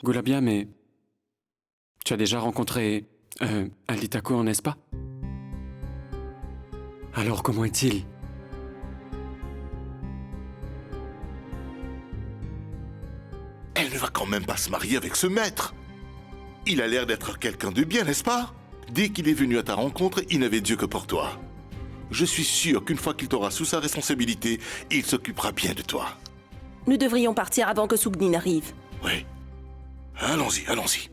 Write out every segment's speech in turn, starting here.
Gulabia, mais... Tu as déjà rencontré... Aldi Thakur, n'est-ce pas? Alors, comment est-il? Elle ne va quand même pas se marier avec ce maître. Il a l'air d'être quelqu'un de bien, n'est-ce pas? Dès qu'il est venu à ta rencontre, il n'avait Dieu que pour toi. Je suis sûr qu'une fois qu'il t'aura sous sa responsabilité, il s'occupera bien de toi. Nous devrions partir avant que Sugni n'arrive. Oui. Allons-y, allons-y.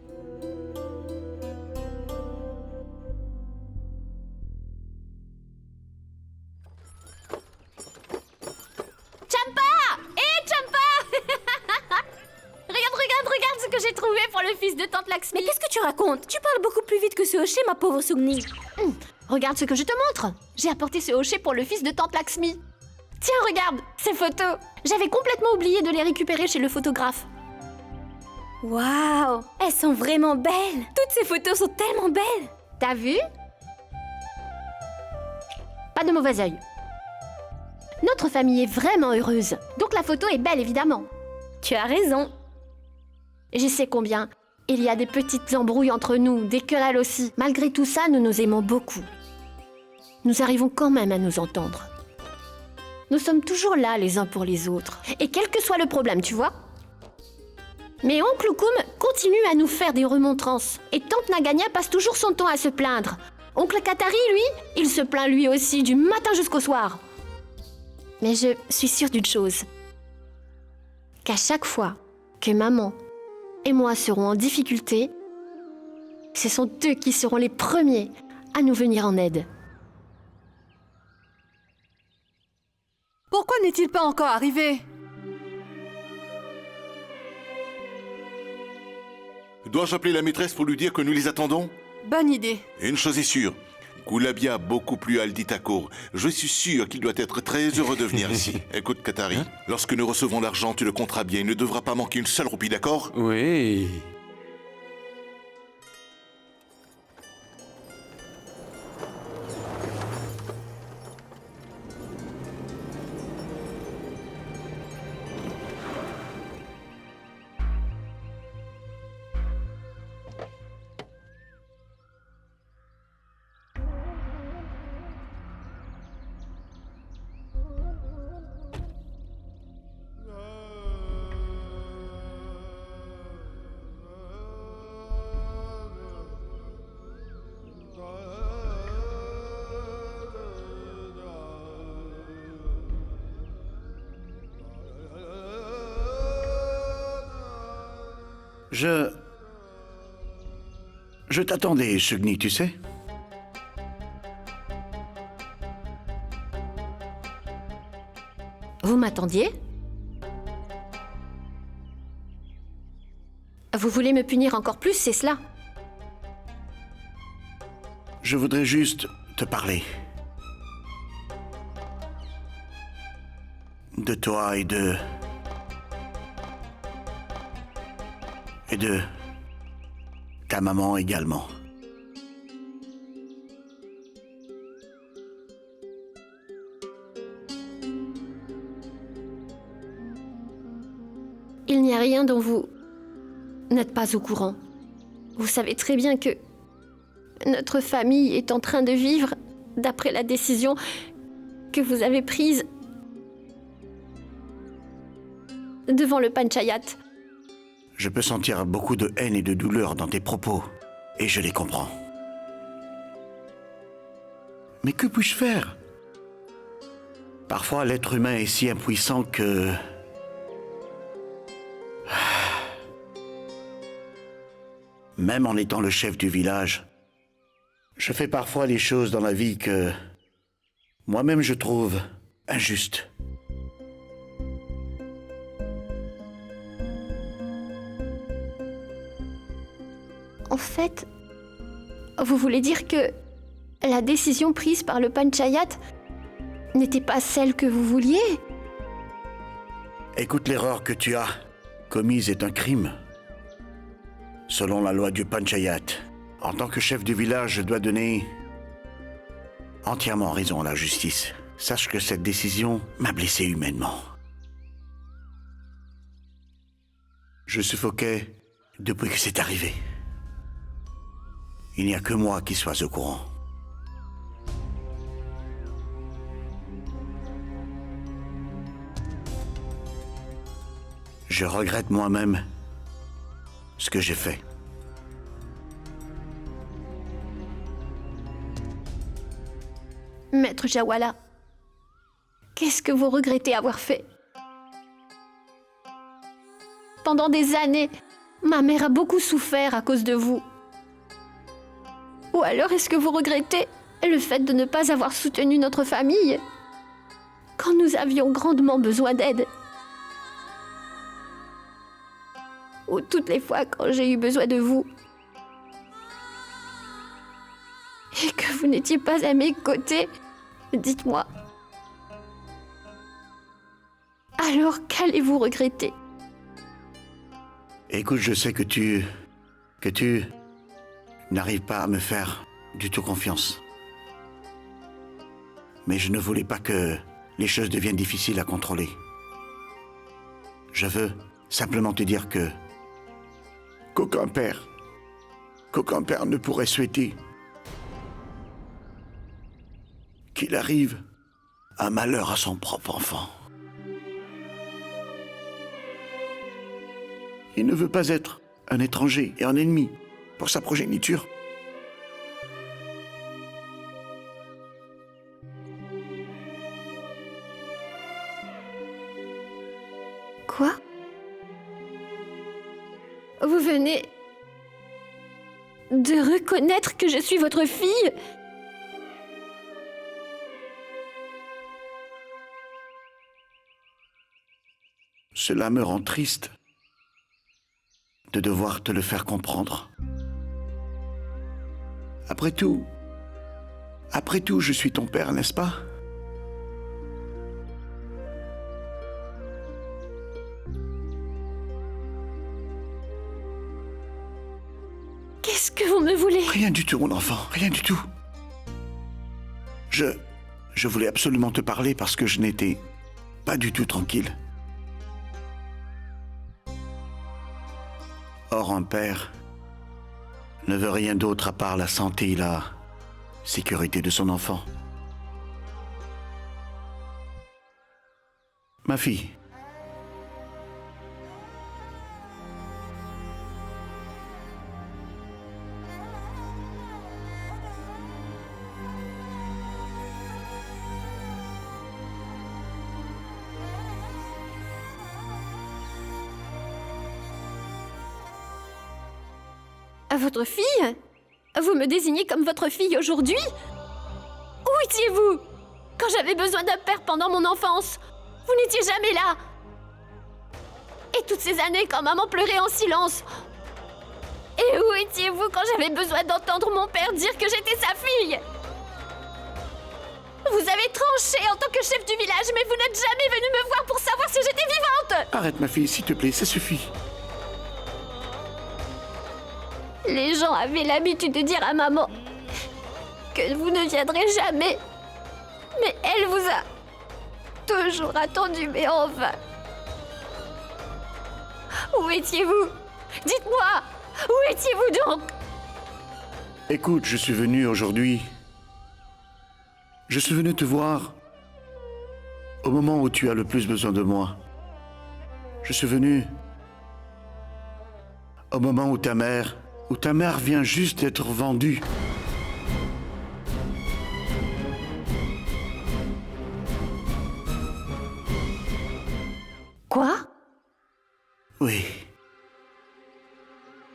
Regarde ce que j'ai trouvé pour le fils de Tante Laxmi. Mais qu'est-ce que tu racontes? Tu parles beaucoup plus vite que ce hocher, ma pauvre Sugni. Regarde ce que je te montre. J'ai apporté ce hocher pour le fils de Tante Laxmi. Tiens, regarde, ces photos. J'avais complètement oublié de les récupérer chez le photographe. Waouh, elles sont vraiment belles. Toutes ces photos sont tellement belles. T'as vu? Pas de mauvais œil. Notre famille est vraiment heureuse. Donc la photo est belle, évidemment. Tu as raison. Je sais combien. Il y a des petites embrouilles entre nous, des querelles aussi. Malgré tout ça, nous nous aimons beaucoup. Nous arrivons quand même à nous entendre. Nous sommes toujours là les uns pour les autres. Et quel que soit le problème, tu vois. Mais oncle Koum continue à nous faire des remontrances. Et tante Naganya passe toujours son temps à se plaindre. Oncle Katari, lui, il se plaint lui aussi du matin jusqu'au soir. Mais je suis sûre d'une chose. Qu'à chaque fois que maman et moi serons en difficulté, ce sont eux qui seront les premiers à nous venir en aide. Pourquoi n'est-il pas encore arrivé? Dois-je appeler la maîtresse pour lui dire que nous les attendons? Bonne idée. Une chose est sûre, Gulabia a beaucoup plu à Aldi Thakur. Je suis sûr qu'il doit être très heureux de venir ici. Écoute, Katari, lorsque nous recevons l'argent, tu le compteras bien. Il ne devra pas manquer une seule roupie, d'accord? Oui... Je t'attendais, Sugni, tu sais. Vous m'attendiez? Vous voulez me punir encore plus, c'est cela? Je voudrais juste te parler. De toi et de ta maman également. Il n'y a rien dont vous n'êtes pas au courant. Vous savez très bien que notre famille est en train de vivre d'après la décision que vous avez prise devant le Panchayat. Je peux sentir beaucoup de haine et de douleur dans tes propos, et je les comprends. Mais que puis-je faire? Parfois, l'être humain est si impuissant que... Même en étant le chef du village, je fais parfois les choses dans la vie que moi-même je trouve injustes. En fait, vous voulez dire que la décision prise par le Panchayat n'était pas celle que vous vouliez? Écoute, l'erreur que tu as commise est un crime. Selon la loi du Panchayat, en tant que chef du village, je dois donner entièrement raison à la justice. Sache que cette décision m'a blessé humainement. Je suffoquais depuis que c'est arrivé. Il n'y a que moi qui sois au courant. Je regrette moi-même ce que j'ai fait. Maître Jawala, qu'est-ce que vous regrettez avoir fait? Pendant des années, ma mère a beaucoup souffert à cause de vous. Ou alors est-ce que vous regrettez le fait de ne pas avoir soutenu notre famille quand nous avions grandement besoin d'aide? Ou toutes les fois quand j'ai eu besoin de vous et que vous n'étiez pas à mes côtés, dites-moi. Alors qu'allez-vous regretter? Écoute, je sais que tu n'arrives pas à me faire du tout confiance. Mais je ne voulais pas que les choses deviennent difficiles à contrôler. Je veux simplement te dire que qu'aucun père ne pourrait souhaiter qu'il arrive un malheur à son propre enfant. Il ne veut pas être un étranger et un ennemi pour sa progéniture. Quoi? Vous venez de reconnaître que je suis votre fille? Cela me rend triste de devoir te le faire comprendre. Après tout, je suis ton père, n'est-ce pas? Qu'est-ce que vous me voulez? Rien du tout, mon enfant, rien du tout. Je voulais absolument te parler parce que je n'étais pas du tout tranquille. Or, un père ne veut rien d'autre à part la santé et la sécurité de son enfant. Ma fille, votre fille? Vous me désignez comme votre fille aujourd'hui? Où étiez-vous quand j'avais besoin d'un père pendant mon enfance? Vous n'étiez jamais là. Et toutes ces années quand maman pleurait en silence? Et où étiez-vous quand j'avais besoin d'entendre mon père dire que j'étais sa fille? Vous avez tranché en tant que chef du village, mais vous n'êtes jamais venu me voir pour savoir si j'étais vivante! arrête ma fille, s'il te plaît, ça suffit. Les gens avaient l'habitude de dire à maman que vous ne viendrez jamais. Mais elle vous a toujours attendu, mais en vain. Où étiez-vous? Dites-moi, où étiez-vous donc? Écoute, je suis venu aujourd'hui. Je suis venu te voir au moment où tu as le plus besoin de moi. Je suis venu au moment où ta mère vient juste d'être vendue. Quoi? Oui.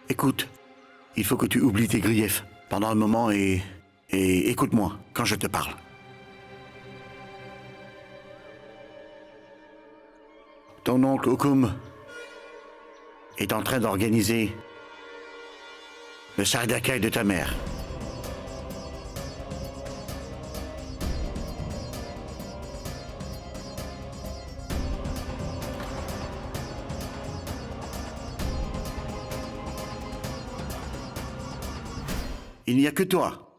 Écoute, il faut que tu oublies tes griefs pendant un moment et écoute-moi quand je te parle. Ton oncle Okum est en train d'organiser le sardakai de ta mère. Il n'y a que toi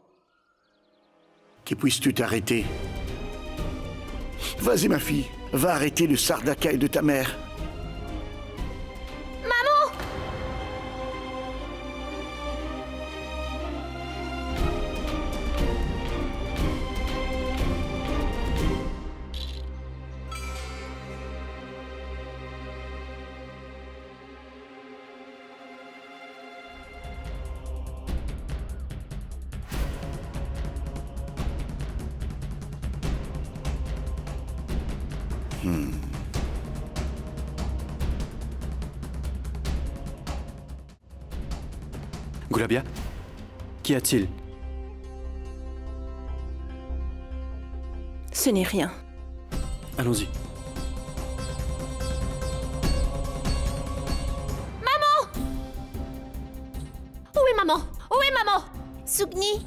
qui puisses-tu t'arrêter. Vas-y ma fille, va arrêter le sardakai de ta mère. Maman! Goulabia, qu'y a-t-il? Ce n'est rien. Allons-y. Où est maman? Où est maman? Sougni,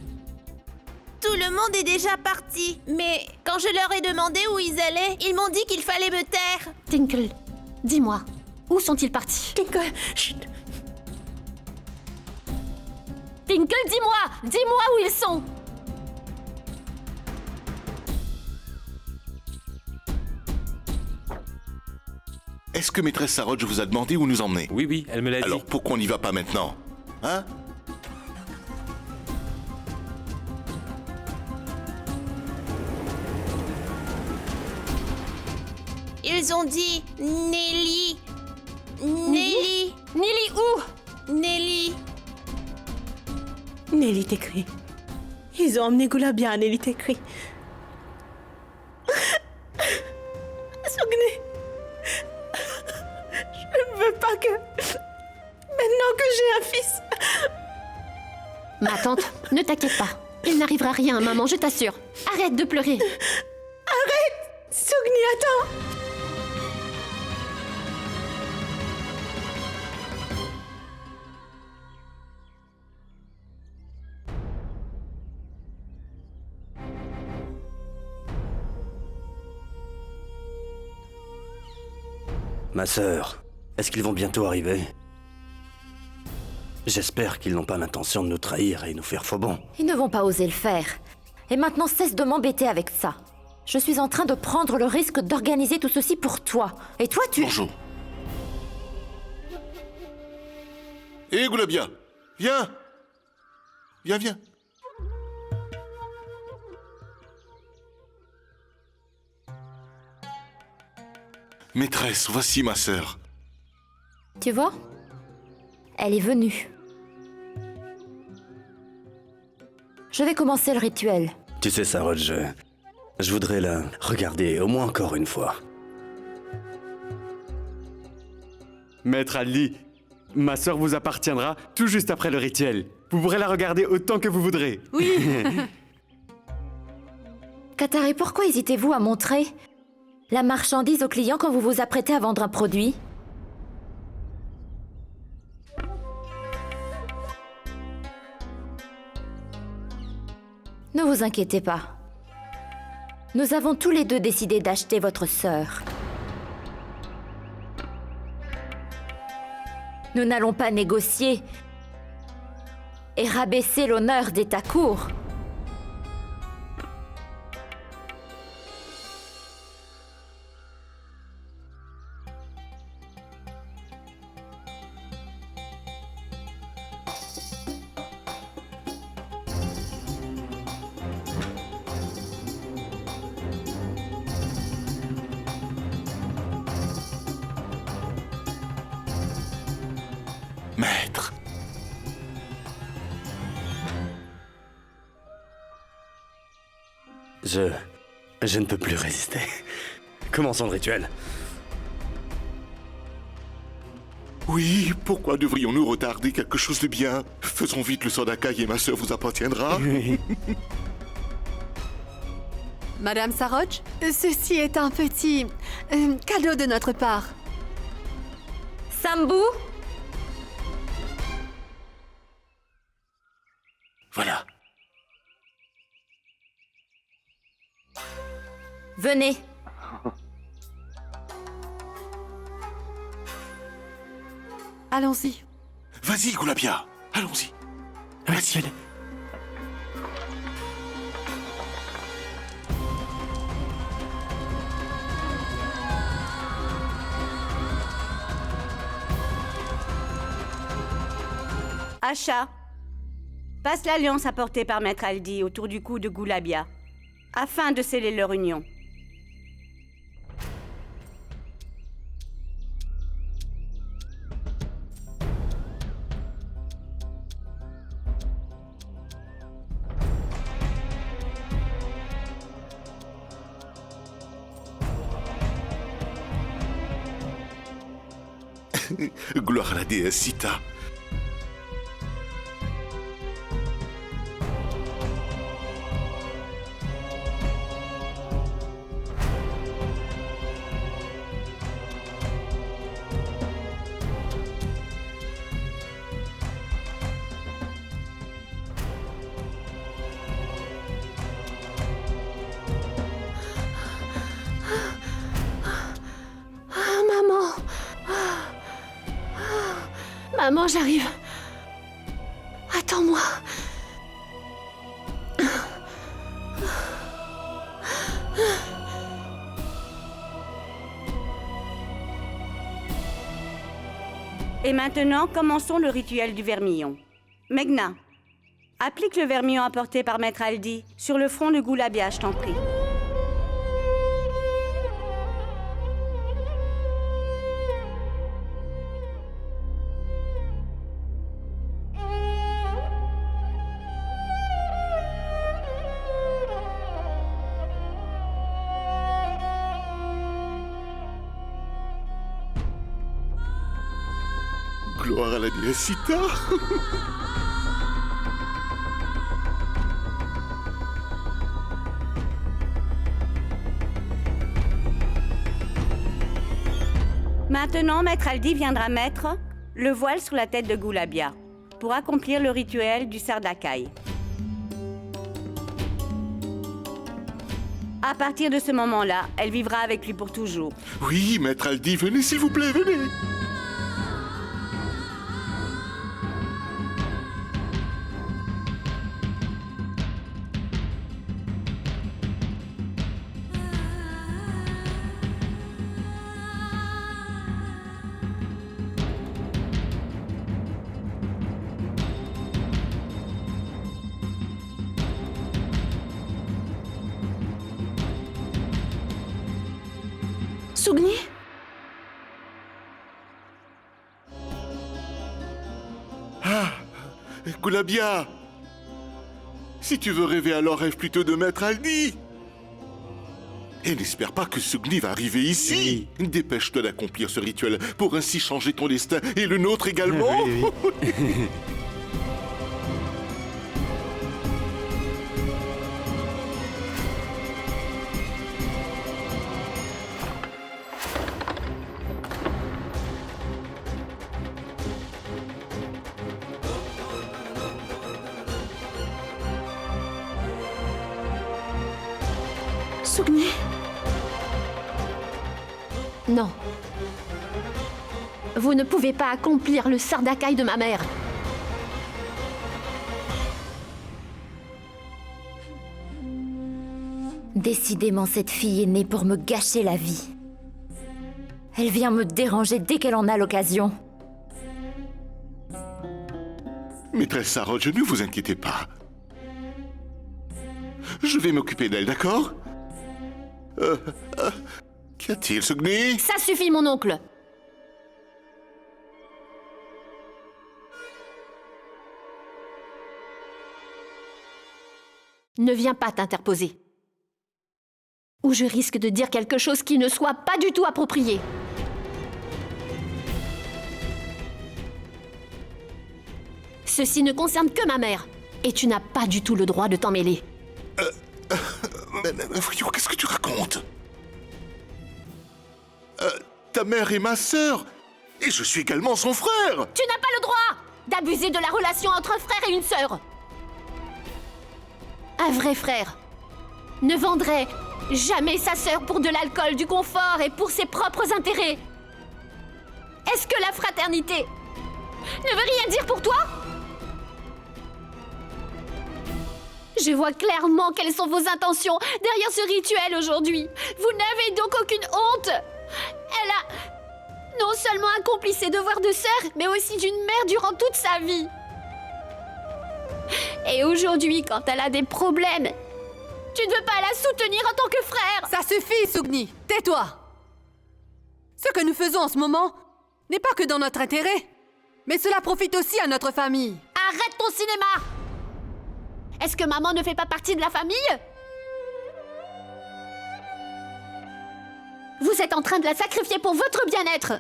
tout le monde est déjà parti. Mais quand je leur ai demandé où ils allaient, ils m'ont dit qu'il fallait me taire. Tinkle, dis-moi, où sont-ils partis? Tinkle, chut. Tinkle, dis-moi où ils sont. Est-ce que maîtresse Saroj vous a demandé où nous emmener? Oui, oui, elle me l'a dit. Alors pourquoi on n'y va pas maintenant? Hein? Ils ont dit Nelly. Nelly. Nelly où? Nelly. Nelly t'écrit. Ils ont emmené Goulabia à Nelly t'écrit. Sougni. Je ne veux pas que... Maintenant que j'ai un fils... Ma tante, ne t'inquiète pas. Il n'arrivera rien, maman, je t'assure. Arrête de pleurer. Sougni, attends. Ma sœur, est-ce qu'ils vont bientôt arriver? J'espère qu'ils n'ont pas l'intention de nous trahir et nous faire faux bon. Ils ne vont pas oser le faire. Et maintenant, cesse de m'embêter avec ça. Je suis en train de prendre le risque d'organiser tout ceci pour toi. Et toi, tu... Bonjour. Hé, Goulabia, viens. Viens. Maîtresse, voici ma sœur. Tu vois? Elle est venue. Je vais commencer le rituel. Tu sais, Saroj, je voudrais la regarder au moins encore une fois. Maître Aldi, ma sœur vous appartiendra tout juste après le rituel. Vous pourrez la regarder autant que vous voudrez. Katare, pourquoi hésitez-vous à montrer la marchandise au client quand vous vous apprêtez à vendre un produit? Ne vous inquiétez pas. Nous avons tous les deux décidé d'acheter votre sœur. Nous n'allons pas négocier et rabaisser l'honneur d'État court. Maître. Je ne peux plus résister. Commençons le rituel. Oui, pourquoi devrions-nous retarder quelque chose de bien? Faisons vite le Sodakai et ma sœur vous appartiendra. Madame Saroj, ceci est un petit cadeau de notre part. Sambu, Voilà. venez. Allons-y. Vas-y, Goulabia. Allons-y. Vas-y, allez. Asha, passe l'alliance apportée par Maître Aldi autour du cou de Goulabia, afin de sceller leur union. Gloire à la déesse Sita. Maman, j'arrive. Attends-moi. Et maintenant, commençons le rituel du vermillon. Meghna, applique le vermillon apporté par Maître Aldi sur le front de Goulabia, je t'en prie. Gloire à la déesse Sita. Maintenant, Maître Aldi viendra mettre le voile sur la tête de Goulabia pour accomplir le rituel du Sardakai. À partir de ce moment-là, elle vivra avec lui pour toujours. Oui, Maître Aldi, venez s'il vous plaît, venez. Sougni? Goulabia, si tu veux rêver, alors rêve plutôt de Maître Aldi. Et n'espère pas que Sougni va arriver ici. Oui. Dépêche-toi d'accomplir ce rituel pour ainsi changer ton destin et le nôtre également. Oui, oui. Sougni? Non. Vous ne pouvez pas accomplir le Sardakai de ma mère. Décidément, cette fille est née pour me gâcher la vie. Elle vient me déranger dès qu'elle en a l'occasion. Maîtresse Saroche, ne vous inquiétez pas. Je vais m'occuper d'elle, d'accord? Qu'y a-t-il, Sougni? Ça suffit, mon oncle. Ne viens pas t'interposer. Ou je risque de dire quelque chose qui ne soit pas du tout approprié. Ceci ne concerne que ma mère. Et tu n'as pas du tout le droit de t'en mêler. Voyons, qu'est-ce que tu racontes? Ta mère est ma sœur. Et je suis également son frère. Tu n'as pas le droit d'abuser de la relation entre un frère et une sœur. Un vrai frère ne vendrait jamais sa sœur pour de l'alcool, du confort et pour ses propres intérêts. Est-ce que la fraternité ne veut rien dire pour toi? Je vois clairement quelles sont vos intentions derrière ce rituel aujourd'hui. Vous n'avez donc aucune honte. Elle a non seulement accompli ses devoirs de sœur, mais aussi d'une mère durant toute sa vie. Et aujourd'hui, quand elle a des problèmes, tu ne veux pas la soutenir en tant que frère. Ça suffit, Sougni. Tais-toi. Ce que nous faisons en ce moment n'est pas que dans notre intérêt, mais cela profite aussi à notre famille. Arrête ton cinéma. Est-ce que maman ne fait pas partie de la famille? Vous êtes en train de la sacrifier pour votre bien-être.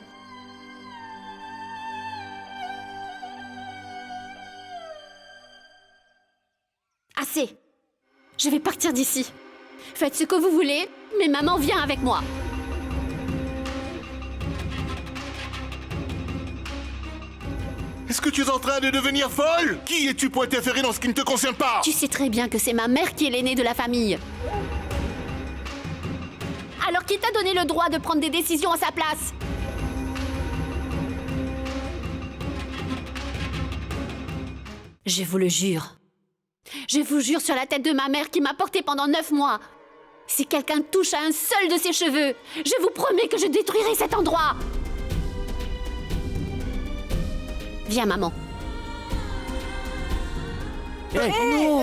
Je vais partir d'ici. Faites ce que vous voulez, mais maman vient avec moi. Est-ce que tu es en train de devenir folle? Qui es-tu pour interférer dans ce qui ne te concerne pas? Tu sais très bien que c'est ma mère qui est l'aînée de la famille. Alors qui t'a donné le droit de prendre des décisions à sa place? Je vous le jure. Je vous jure sur la tête de ma mère qui m'a portée pendant 9 mois. Si quelqu'un touche à un seul de ses cheveux, je vous promets que je détruirai cet endroit. Viens, maman.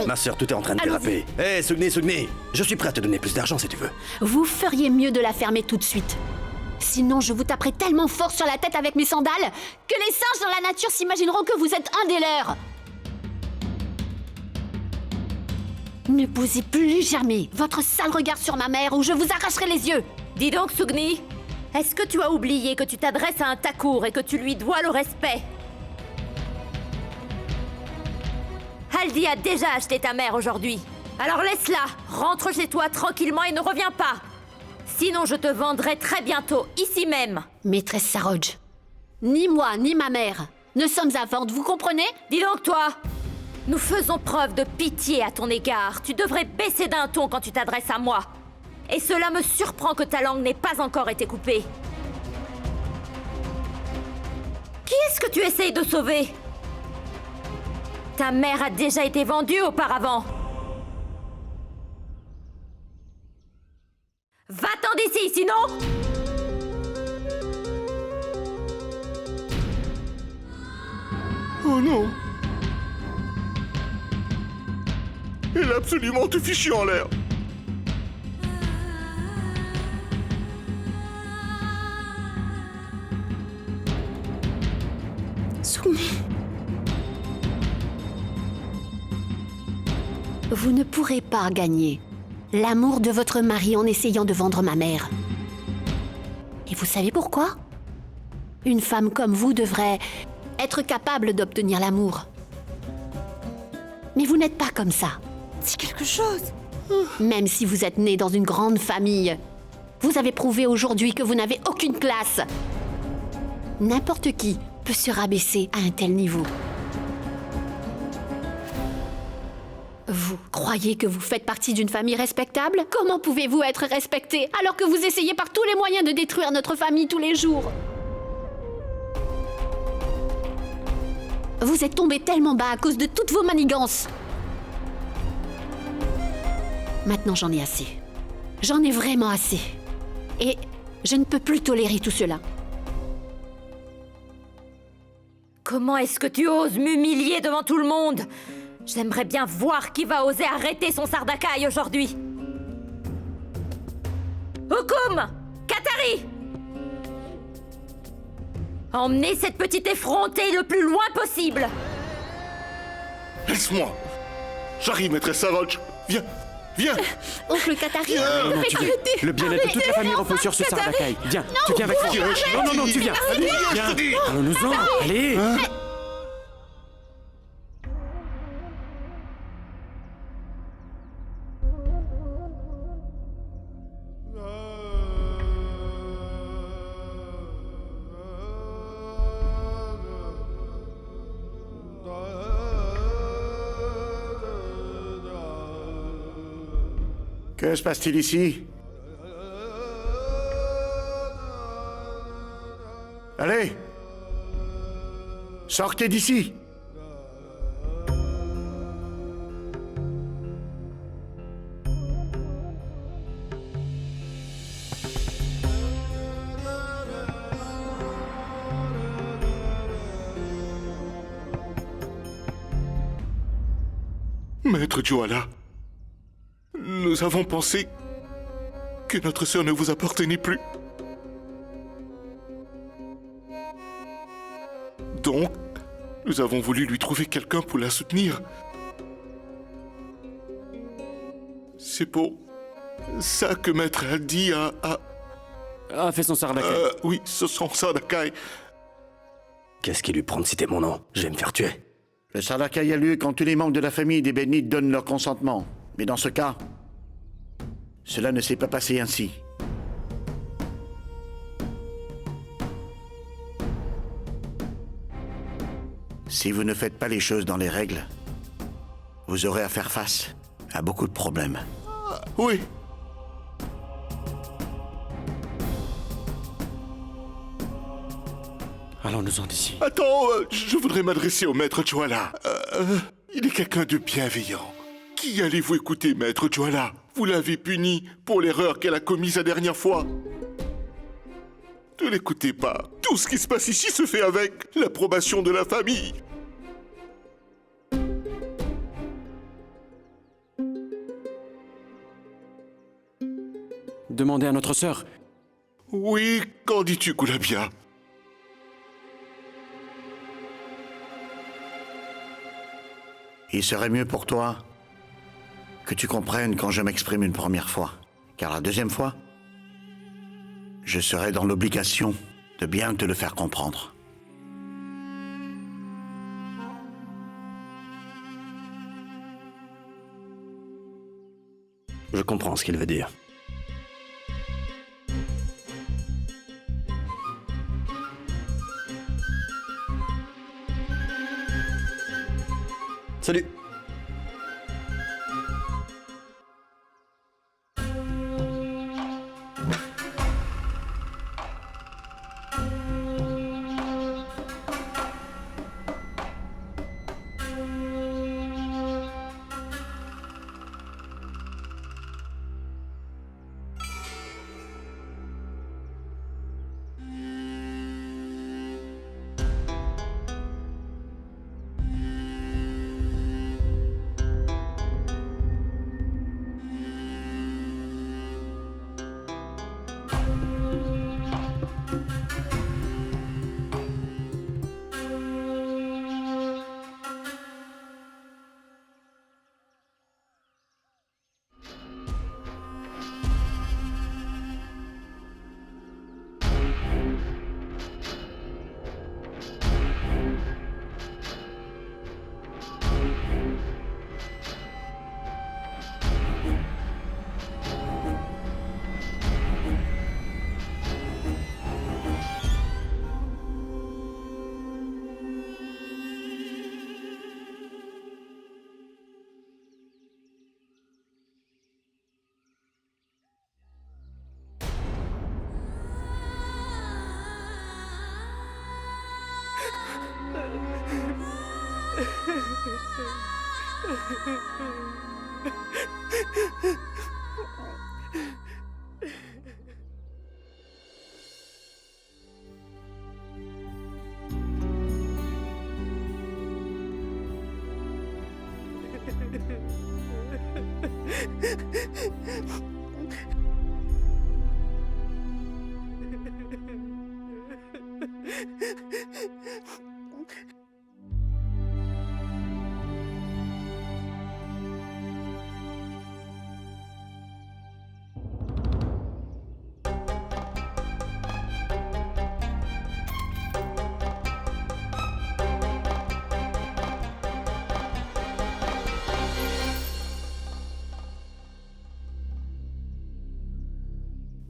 Ma sœur, tout est en train de déraper. Hé, Sugni, je suis prêt à te donner plus d'argent si tu veux. Vous feriez mieux de la fermer tout de suite. Sinon, je vous taperai tellement fort sur la tête avec mes sandales que les singes dans la nature s'imagineront que vous êtes un des leurs. Ne posez plus jamais votre sale regard sur ma mère ou je vous arracherai les yeux. Dis donc, Sugni, est-ce que tu as oublié que tu t'adresses à un Thakur et que tu lui dois le respect? Haldi a déjà acheté ta mère aujourd'hui. Alors laisse-la, rentre chez toi tranquillement et ne reviens pas. Sinon je te vendrai très bientôt, ici même. Maîtresse Saroj, ni moi ni ma mère ne sommes à vendre, vous comprenez? Dis donc toi, nous faisons preuve de pitié à ton égard. Tu devrais baisser d'un ton quand tu t'adresses à moi. Et cela me surprend que ta langue n'ait pas encore été coupée. Qui est-ce que tu essayes de sauver? Ta mère a déjà été vendue auparavant. Va-t'en d'ici, sinon... Oh non! Elle a absolument tout fichu en l'air! Sugni. Vous ne pourrez pas gagner l'amour de votre mari en essayant de vendre ma mère. Et vous savez pourquoi? Une femme comme vous devrait être capable d'obtenir l'amour. Mais vous n'êtes pas comme ça. C'est quelque chose. Même si vous êtes né dans une grande famille, vous avez prouvé aujourd'hui que vous n'avez aucune classe. N'importe qui peut se rabaisser à un tel niveau. Vous croyez que vous faites partie d'une famille respectable? Comment pouvez-vous être respecté alors que vous essayez par tous les moyens de détruire notre famille tous les jours? Vous êtes tombé tellement bas à cause de toutes vos manigances. Maintenant, j'en ai assez. J'en ai vraiment assez. Et je ne peux plus tolérer tout cela. Comment est-ce que tu oses m'humilier devant tout le monde? J'aimerais bien voir qui va oser arrêter son Sardakai aujourd'hui. Hukum! Katari! Emmenez cette petite effrontée le plus loin possible. Laisse-moi! J'arrive, maîtresse Saroj! Viens! Viens! Oncle Katari, Non, tu viens. Le bien-être de toute la famille repose sur ce Sardakai. Viens, tu viens avec moi. Non, tu viens. Viens. Allons-nous-en. Allez. Que se passe-t-il ici? Allez! Sortez d'ici! Maître Joala, nous avons pensé que notre sœur ne vous appartenait plus. Donc, nous avons voulu lui trouver quelqu'un pour la soutenir. C'est pour ça que Maître Haldi a fait son Sardakai. Oui, son Sardakai. Qu'est-ce qui lui prend de citer mon nom? Je vais me faire tuer. Le Sardakai a lieu quand tous les membres de la famille des Bénites donnent leur consentement. Mais dans ce cas, cela ne s'est pas passé ainsi. Si vous ne faites pas les choses dans les règles, vous aurez à faire face à beaucoup de problèmes. Oui. Allons-nous-en d'ici. Attends, je voudrais m'adresser au maître Juala. Il est quelqu'un de bienveillant. Qui allez-vous écouter, maître Juala? Vous l'avez puni pour l'erreur qu'elle a commise la dernière fois. Ne l'écoutez pas. Tout ce qui se passe ici se fait avec l'approbation de la famille. Demandez à notre sœur. Oui, qu'en dis-tu, Goulabia? Il serait mieux pour toi que tu comprennes quand je m'exprime une première fois. Car la deuxième fois, je serai dans l'obligation de bien te le faire comprendre. Je comprends ce qu'il veut dire. Salut.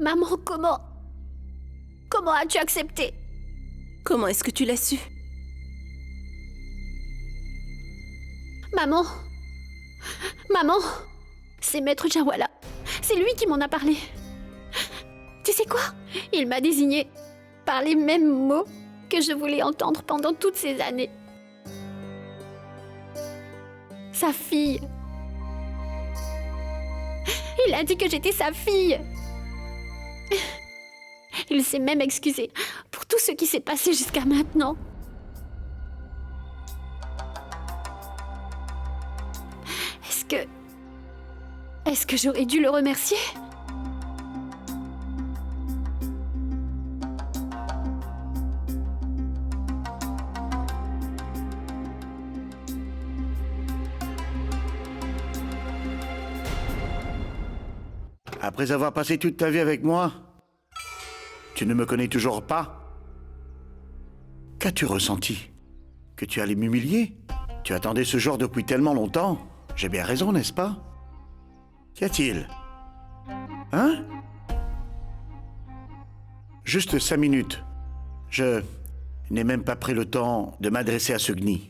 Maman, comment as-tu accepté? Comment est-ce que tu l'as su? Maman, c'est Maître Jawala. C'est lui qui m'en a parlé. Tu sais quoi? Il m'a désigné par les mêmes mots que je voulais entendre pendant toutes ces années. Sa fille. Il a dit que j'étais sa fille. Il s'est même excusé pour tout ce qui s'est passé jusqu'à maintenant. Est-ce que j'aurais dû le remercier? Après avoir passé toute ta vie avec moi, tu ne me connais toujours pas? Qu'as-tu ressenti? Que tu allais m'humilier? Tu attendais ce jour depuis tellement longtemps. J'ai bien raison, n'est-ce pas? Qu'y a-t-il? Hein? Juste 5 minutes. Je n'ai même pas pris le temps de m'adresser à Sugni.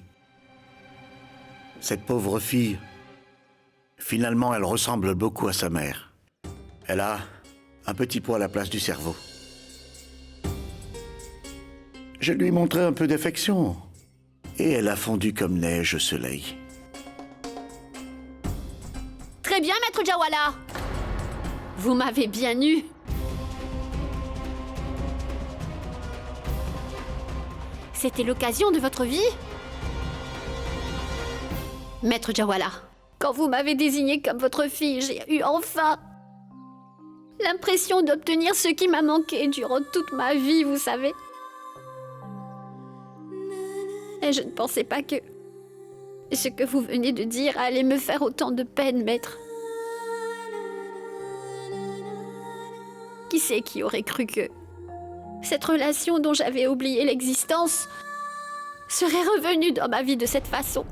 Cette pauvre fille, finalement, elle ressemble beaucoup à sa mère. Elle a un petit poids à la place du cerveau. Je lui ai montré un peu d'affection. Et elle a fondu comme neige au soleil. Très bien, maître Jawala. Vous m'avez bien eu. C'était l'occasion de votre vie? Maître Jawala, quand vous m'avez désignée comme votre fille, j'ai eu enfin l'impression d'obtenir ce qui m'a manqué durant toute ma vie, vous savez. Et je ne pensais pas que ce que vous venez de dire allait me faire autant de peine, maître. Qui c'est qui aurait cru que cette relation dont j'avais oublié l'existence serait revenue dans ma vie de cette façon?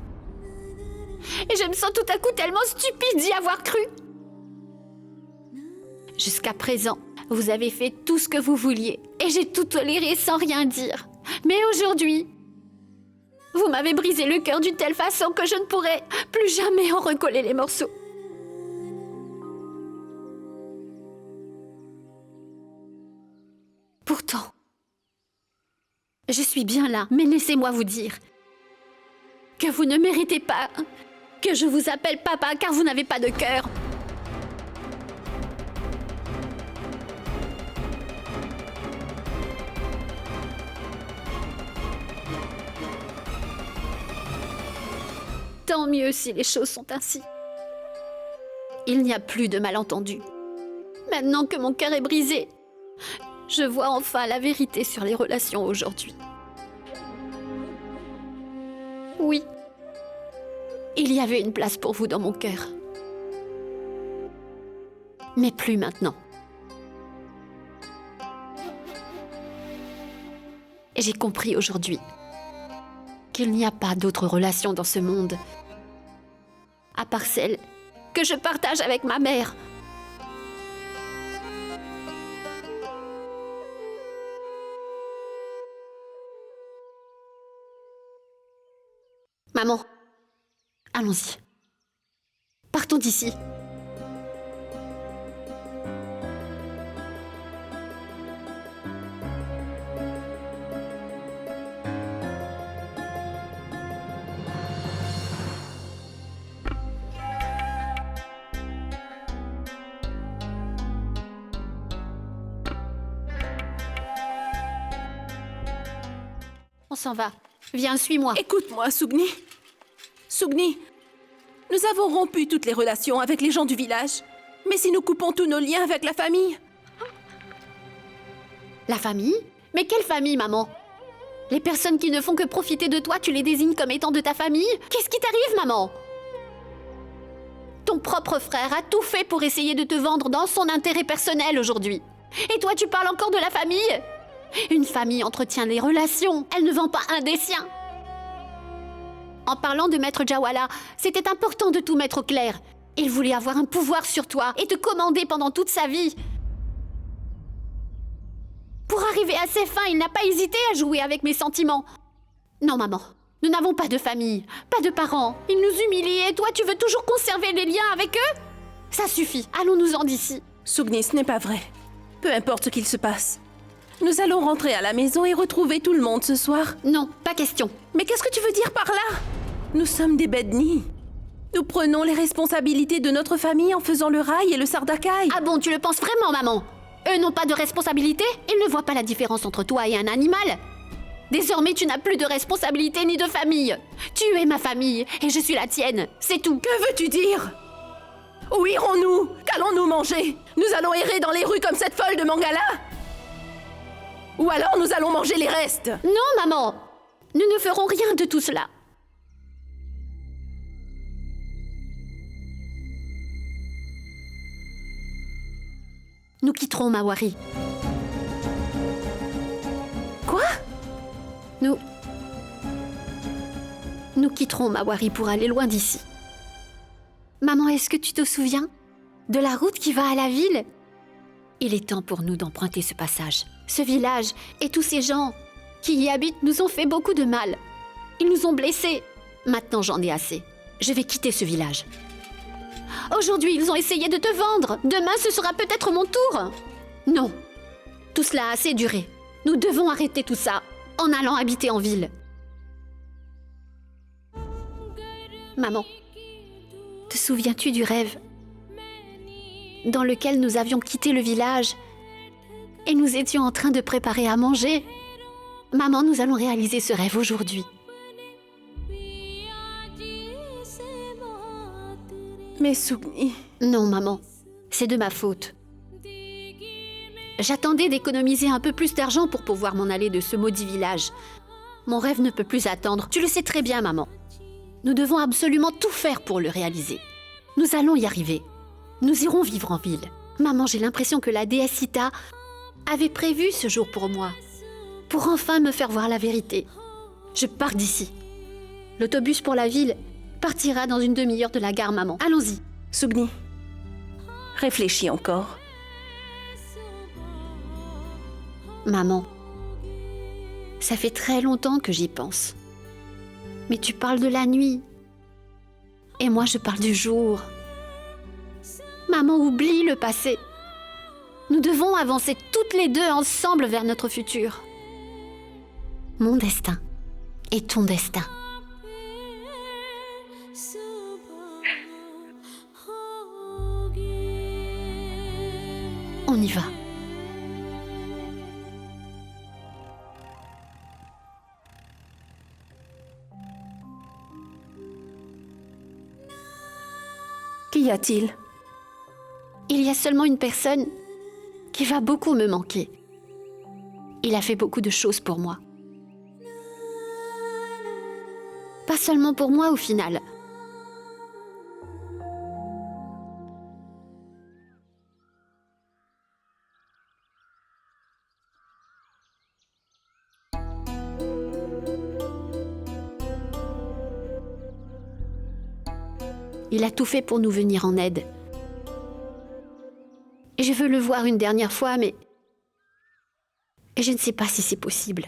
Et je me sens tout à coup tellement stupide d'y avoir cru. Jusqu'à présent, vous avez fait tout ce que vous vouliez et j'ai tout toléré sans rien dire. Mais aujourd'hui, vous m'avez brisé le cœur d'une telle façon que je ne pourrai plus jamais en recoller les morceaux. Pourtant, je suis bien là, mais laissez-moi vous dire que vous ne méritez pas que je vous appelle papa car vous n'avez pas de cœur. Tant mieux si les choses sont ainsi. Il n'y a plus de malentendu. Maintenant que mon cœur est brisé, je vois enfin la vérité sur les relations aujourd'hui. Oui, il y avait une place pour vous dans mon cœur. Mais plus maintenant. Et j'ai compris aujourd'hui qu'il n'y a pas d'autre relation dans ce monde à part celle que je partage avec ma mère. Maman, allons-y. Partons d'ici. On s'en va. Viens, suis-moi. Écoute-moi, Sugni. Sugni, nous avons rompu toutes les relations avec les gens du village. Mais si nous coupons tous nos liens avec la famille? La famille? Mais quelle famille, maman? Les personnes qui ne font que profiter de toi, tu les désignes comme étant de ta famille? Qu'est-ce qui t'arrive, maman? Ton propre frère a tout fait pour essayer de te vendre dans son intérêt personnel aujourd'hui. Et toi, tu parles encore de la famille? Une famille entretient les relations, elle ne vend pas un des siens. En parlant de Maître Jawala, c'était important de tout mettre au clair. Il voulait avoir un pouvoir sur toi et te commander pendant toute sa vie. Pour arriver à ses fins, il n'a pas hésité à jouer avec mes sentiments. Non, maman, nous n'avons pas de famille, pas de parents. Ils nous humilient et toi, tu veux toujours conserver les liens avec eux? Ça suffit, allons-nous-en d'ici. Sugni, ce n'est pas vrai. Peu importe ce qu'il se passe. Nous allons rentrer à la maison et retrouver tout le monde ce soir. Non, pas question. Mais qu'est-ce que tu veux dire par là? Nous sommes des Bedni. Nous prenons les responsabilités de notre famille en faisant le rail et le sardakai. Ah bon, tu le penses vraiment, maman? Eux n'ont pas de responsabilité? Ils ne voient pas la différence entre toi et un animal? Désormais, tu n'as plus de responsabilité ni de famille. Tu es ma famille et je suis la tienne, c'est tout. Que veux-tu dire? Où irons-nous? Qu'allons-nous manger? Nous allons errer dans les rues comme cette folle de Mangala? Ou alors nous allons manger les restes? Non, maman! Nous ne ferons rien de tout cela. Nous quitterons Mawari. Quoi? Nous quitterons Mawari pour aller loin d'ici. Maman, est-ce que tu te souviens De la route qui va à la ville? Il est temps pour nous d'emprunter ce passage. Ce village et tous ces gens qui y habitent nous ont fait beaucoup de mal. Ils nous ont blessés. Maintenant, j'en ai assez. Je vais quitter ce village. Aujourd'hui, ils ont essayé de te vendre. Demain, ce sera peut-être mon tour. Non. Tout cela a assez duré. Nous devons arrêter tout ça en allant habiter en ville. Maman, te souviens-tu du rêve dans lequel nous avions quitté le village et nous étions en train de préparer à manger? Maman, nous allons réaliser ce rêve aujourd'hui. Mais Sugni... Non, maman, c'est de ma faute. J'attendais d'économiser un peu plus d'argent pour pouvoir m'en aller de ce maudit village. Mon rêve ne peut plus attendre. Tu le sais très bien, maman. Nous devons absolument tout faire pour le réaliser. Nous allons y arriver. Nous irons vivre en ville. Maman, j'ai l'impression que la déesse Sita avait prévu ce jour pour moi, pour enfin me faire voir la vérité. Je pars d'ici. L'autobus pour la ville partira dans une demi-heure de la gare, maman. Allons-y. Sugni, réfléchis encore. Maman, ça fait très longtemps que j'y pense. Mais tu parles de la nuit. Et moi, je parle du jour. Maman, oublie le passé. Nous devons avancer toutes les deux ensemble vers notre futur. Mon destin et ton destin. On y va. Qu'y a-t-il? Il y a seulement une personne qui va beaucoup me manquer. Il a fait beaucoup de choses pour moi. Pas seulement pour moi au final. Il a tout fait pour nous venir en aide. Et je veux le voir une dernière fois, mais je ne sais pas si c'est possible.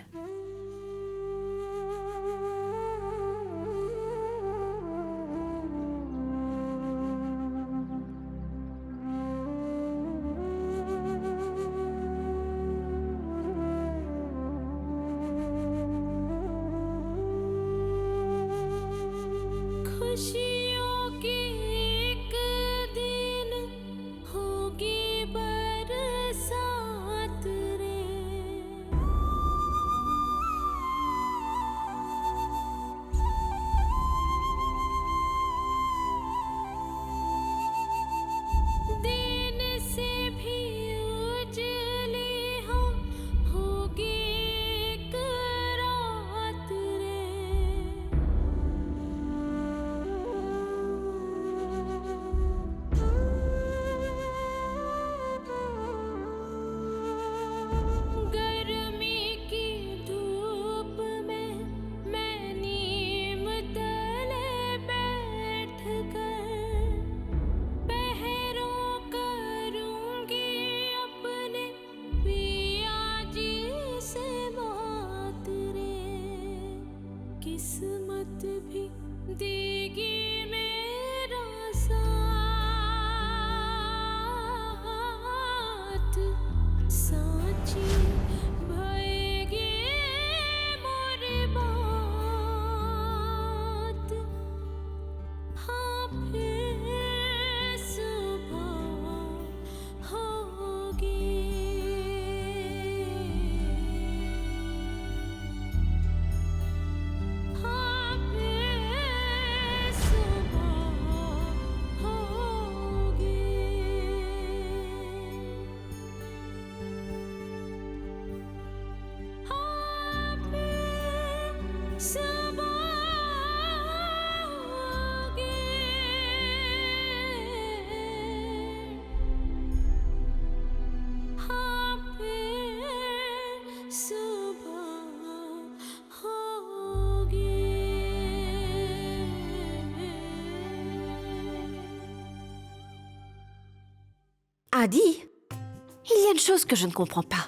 Adi, il y a une chose que je ne comprends pas.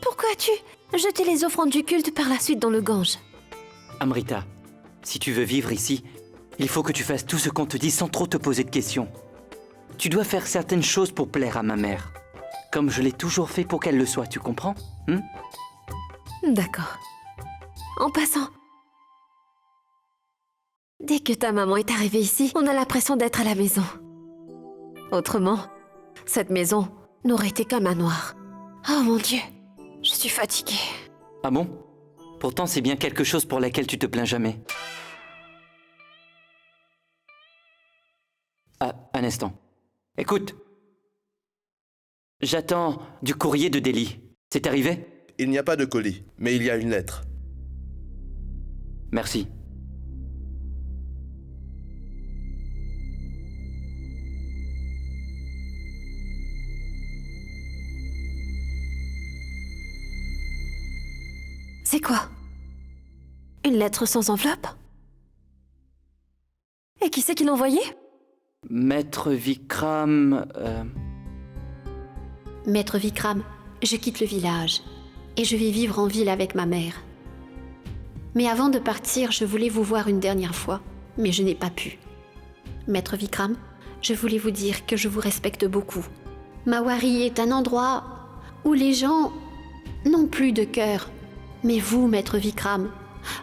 Pourquoi as-tu jeté les offrandes du culte par la suite dans le Gange? Amrita, si tu veux vivre ici, il faut que tu fasses tout ce qu'on te dit sans trop te poser de questions. Tu dois faire certaines choses pour plaire à ma mère. Comme je l'ai toujours fait pour qu'elle le soit, tu comprends? D'accord. En passant, dès que ta maman est arrivée ici, on a l'impression d'être à la maison. Autrement, cette maison n'aurait été qu'un manoir. Oh mon Dieu, je suis fatiguée. Ah bon? Pourtant, c'est bien quelque chose pour laquelle tu te plains jamais. Ah, un instant. Écoute. J'attends du courrier de Delhi. C'est arrivé? Il n'y a pas de colis, mais il y a une lettre. Merci. C'est quoi? Une lettre sans enveloppe? Et qui c'est qui l'a envoyée? Maître Vikram... Maître Vikram, je quitte le village et je vais vivre en ville avec ma mère. Mais avant de partir, je voulais vous voir une dernière fois, mais je n'ai pas pu. Maître Vikram, je voulais vous dire que je vous respecte beaucoup. Mawari est un endroit où les gens n'ont plus de cœur. Mais vous, Maître Vikram,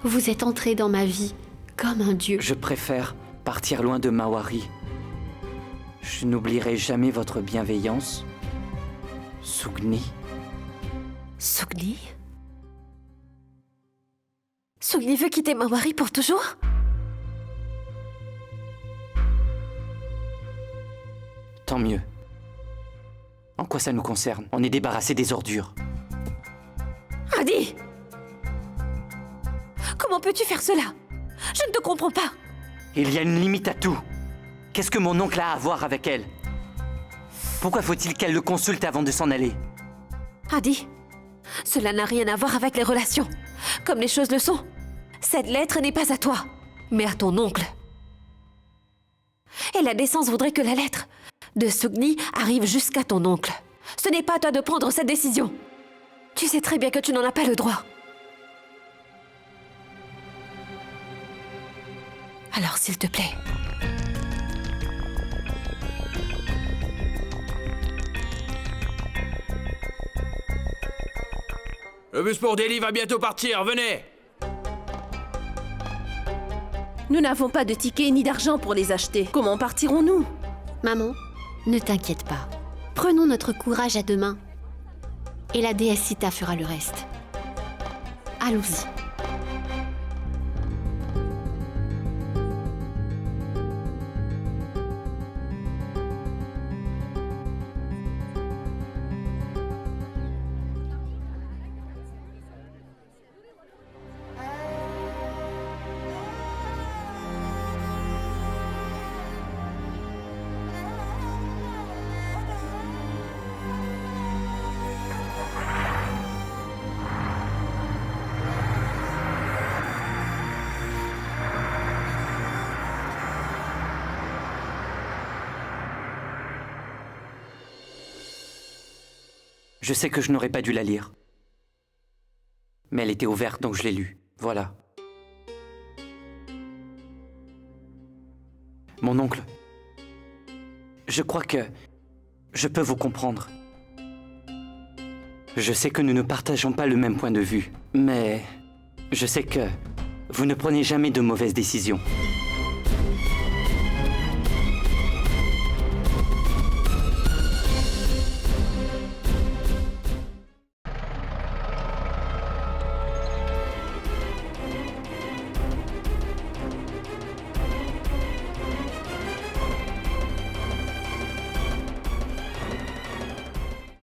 vous êtes entré dans ma vie comme un dieu. Je préfère partir loin de Mawari. Je n'oublierai jamais votre bienveillance. Sugni. Sugni? Sugni veut quitter Mawari pour toujours? Tant mieux. En quoi ça nous concerne? On est débarrassé des ordures. Adi! Comment peux-tu faire cela? Je ne te comprends pas. Il y a une limite à tout. Qu'est-ce que mon oncle a à voir avec elle? Pourquoi faut-il qu'elle le consulte avant de s'en aller? Adi, cela n'a rien à voir avec les relations. Comme les choses le sont, cette lettre n'est pas à toi, mais à ton oncle. Et la décence voudrait que la lettre de Sugni arrive jusqu'à ton oncle. Ce n'est pas à toi de prendre cette décision. Tu sais très bien que tu n'en as pas le droit. Alors, s'il te plaît. Le bus pour Delhi va bientôt partir, venez! Nous n'avons pas de tickets ni d'argent pour les acheter. Comment partirons-nous? Maman, ne t'inquiète pas. Prenons notre courage à deux mains. Et la déesse Sita fera le reste. Allons-y. Je sais que je n'aurais pas dû la lire. Mais elle était ouverte, donc je l'ai lue. Voilà. Mon oncle, je crois que je peux vous comprendre. Je sais que nous ne partageons pas le même point de vue, mais je sais que vous ne prenez jamais de mauvaises décisions.